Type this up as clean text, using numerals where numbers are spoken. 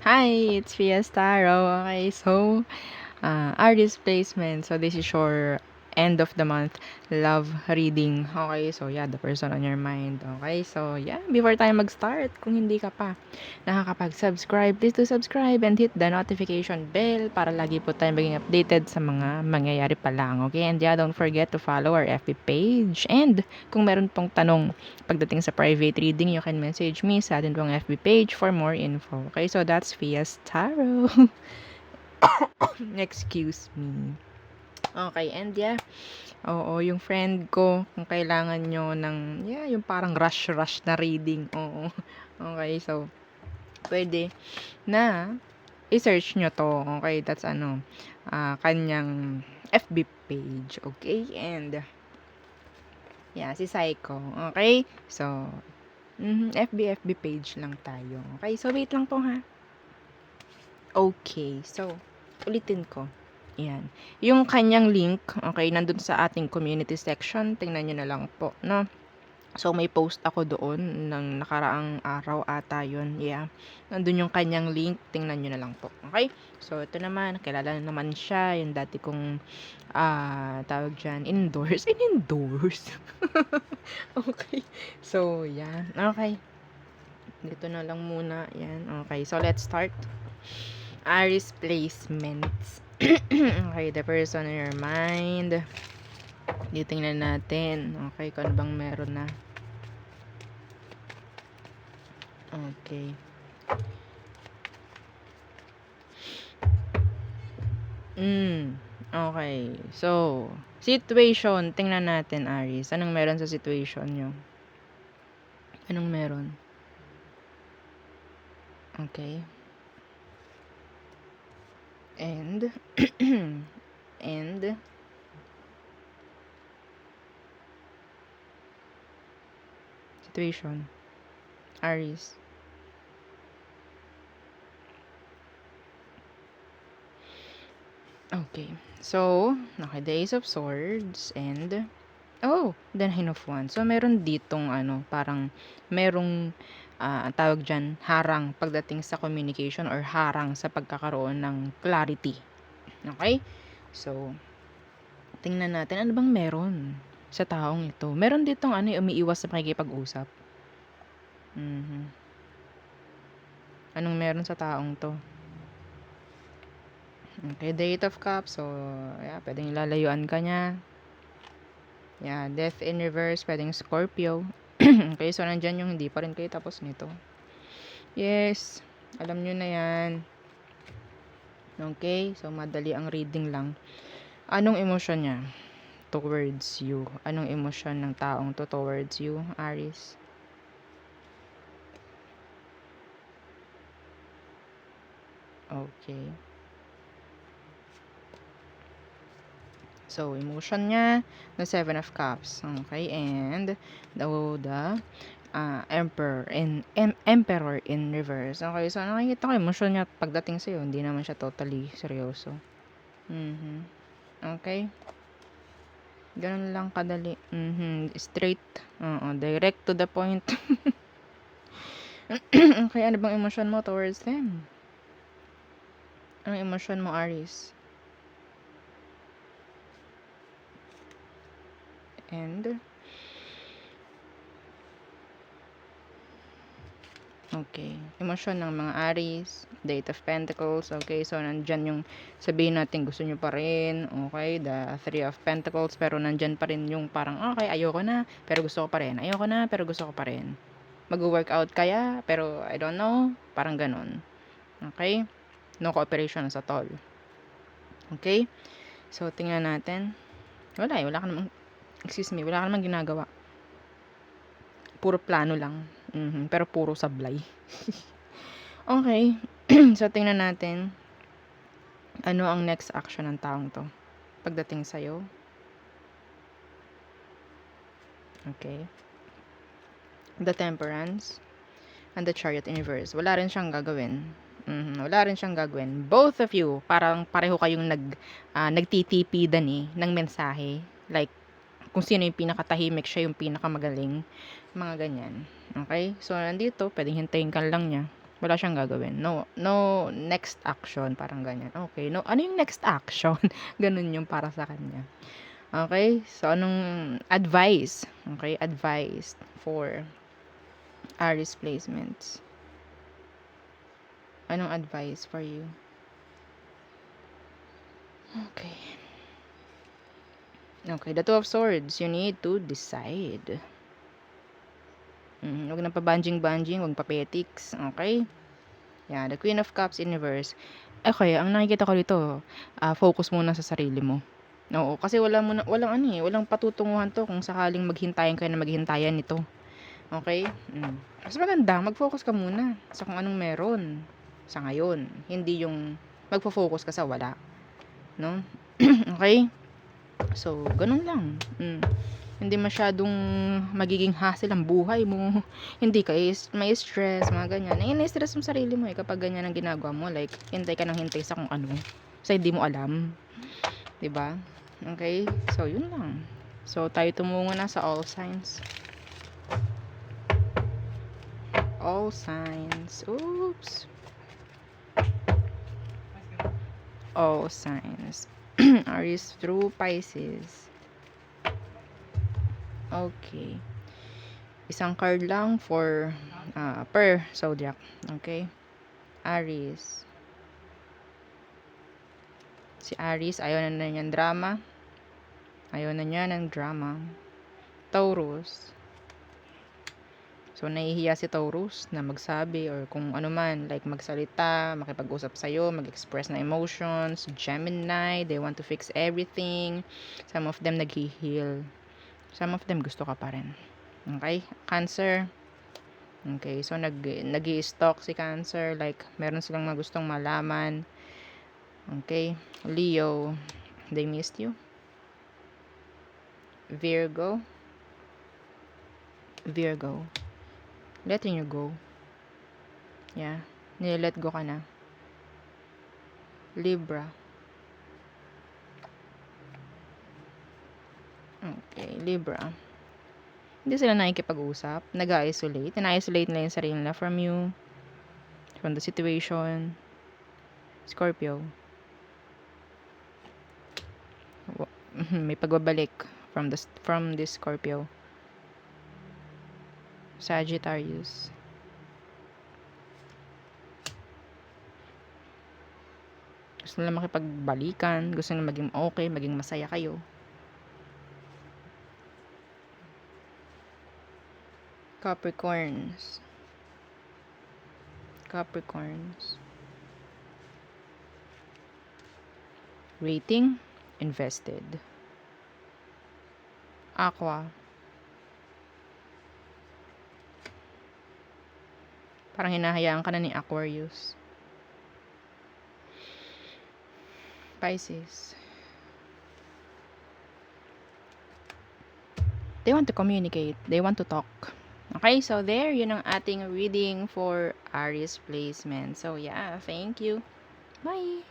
Hi, it's Fiestaro. Okay, so our displacement. So this is your end of the month love reading. Okay, so yeah, the person on your mind. Okay, so yeah, before tayo mag-start, kung hindi ka pa nakakapag-subscribe, please do subscribe and hit the notification bell para lagi po tayo maging updated sa mga mangyayari pa lang. Okay, and yeah, don't forget to follow our FB page. And kung meron pong tanong pagdating sa private reading, you can message me sa atin pong FB page for more info. Okay, so that's Fiestaro. Excuse me. Okay, and yeah, oo, yung friend ko, kung kailangan nyo ng, yeah, yung parang rush-rush na reading, oo. Okay, so, pwede na i-search nyo to, okay, that's kanyang FB page, okay, and, yeah, si Psycho, okay, so, FB page lang tayo, okay, so wait lang po ha. Okay, so, ulitin ko. Yan. Yung kanyang link, okay, nandun sa ating community section. Tingnan nyo na lang po, no? So, may post ako doon ng nakaraang araw ata yun. Yeah. Nandun yung kanyang link. Tingnan nyo na lang po. Okay? So, ito naman. Kilala naman siya. Yung dati kong, tawag dyan, endorse. In-endorse. Okay. So, yan. Okay. Dito na lang muna. Yan. Okay. So, let's start. Aries placements. Okay, the person in your mind. Titingnan natin. Okay, kung ano bang meron na. Okay. Okay. So, situation. Tingnan natin, Aries. Anong meron sa situation nyo? Anong meron? Okay. And, and, situation. Aries. Okay. So, okay, the Ace of Swords and the Nine of Wands. So, meron ditong parang merong tawag dyan, harang pagdating sa communication or harang sa pagkakaroon ng clarity. Okay? So, tingnan natin ano bang meron sa taong ito. Meron ditong umiiwas sa pakikipag-usap. Anong meron sa taong to? Okay, the Eight of Cups. So, yeah, pwedeng lalayuan ka niya. Yeah, Death in reverse, pwedeng Scorpio. Okay, so nandyan yung hindi pa rin kayo tapos nito. Yes, alam nyo na yan. Okay, so madali ang reading lang. Anong emosyon niya towards you? Anong emosyon ng taong to towards you, Aries? Okay. So, emotion niya, the Seven of Cups. Okay, and the Emperor in reverse. Okay, so nakikita ko emosyon niya pagdating sa'yo. Hindi naman siya totally seryoso. Okay. Ganun lang kadali. Straight. Direct to the point. Okay, ano bang emosyon mo towards them? Anong emosyon mo, Aries? And okay, emosyon ng mga Aries, Eight of Pentacles. Okay, so nandyan yung sabihin natin gusto nyo pa rin. Okay, the Three of Pentacles, pero nandyan pa rin yung parang okay, ayoko na, pero gusto ko pa rin. Ayoko na, pero gusto ko pa rin. Mag-workout kaya, pero I don't know, parang ganun. Okay, no cooperation sa all. Okay, so tingnan natin. Wala ka namang ginagawa. Puro plano lang. Pero puro sablay. Okay. So, tingnan natin. Ano ang next action ng taong to? Pagdating sa'yo. Okay. The Temperance. And the Chariot in reverse. Wala rin siyang gagawin. Wala rin siyang gagawin. Both of you, parang pareho kayong nagtitipidan ng mensahe. Like, kung sino yung pinakatahimik, siya yung pinakamagaling. Mga ganyan. Okay? So, nandito, pwedeng hintayin ka lang niya. Wala siyang gagawin. No next action, parang ganyan. Okay, no, ano yung next action? Ganun yung para sa kanya. Okay, so anong advice? Okay, advice for Aries placements. Anong advice for you? Okay. Okay, the Two of Swords. You need to decide. Huwag na pa banjing-banjing, huwag pa petics. Okay? Yeah, the Queen of Cups in reverse. Okay, ang nakikita ko dito, focus muna sa sarili mo. Oo, kasi walang patutunguhan to kung sakaling maghintayan kayo na maghintayan nito. Okay? Mas maganda, mag-focus ka muna sa kung anong meron sa ngayon. Hindi yung magfo-focus ka sa wala. No? Okay? So, ganun lang. Hindi masyadong magiging hassle ang buhay mo. Hindi ka may stress, mga ganyan. Na-stress mo sarili mo kapag ganyan ang ginagawa mo. Like, hintay ka ng hintay sa kung ano. Sa hindi mo alam. 'Di ba? Okay? So, yun lang. So, tayo tumungo na sa all signs. All signs. Oops. All signs. Aries through Pisces. Okay. Isang card lang for per zodiac. Okay? Aries. Si Aries, ayaw na niyan drama. Ayaw na niya ng drama. Taurus. So, nahihiya si Taurus na magsabi or kung ano man, like magsalita, makipag-usap sa'yo, mag-express na emotions. Gemini, they want to fix everything. Some of them nag-heal. Some of them gusto ka pa rin. Okay? Cancer. Okay, so nag-i-stalk si Cancer. Like, meron silang mga gustong malaman. Okay? Leo, they missed you. Virgo, letting you go. Yeah, nile-let go ka na. Libra. Okay, Libra. Hindi sila nakikipag-usap, nag-isolate. Na-isolate nila yung sarili nila from you, from the situation. Scorpio. May pagbabalik from this Scorpio. Sagittarius. Gusto nila makipagbalikan, gusto nila maging okay, maging masaya kayo. Capricorns. Rating, invested. Aqua. Parang hinahayaan ka na ni Aquarius. Pisces. They want to communicate. They want to talk. Okay, so there, yun ang ating reading for Aries placement. So, yeah, thank you. Bye!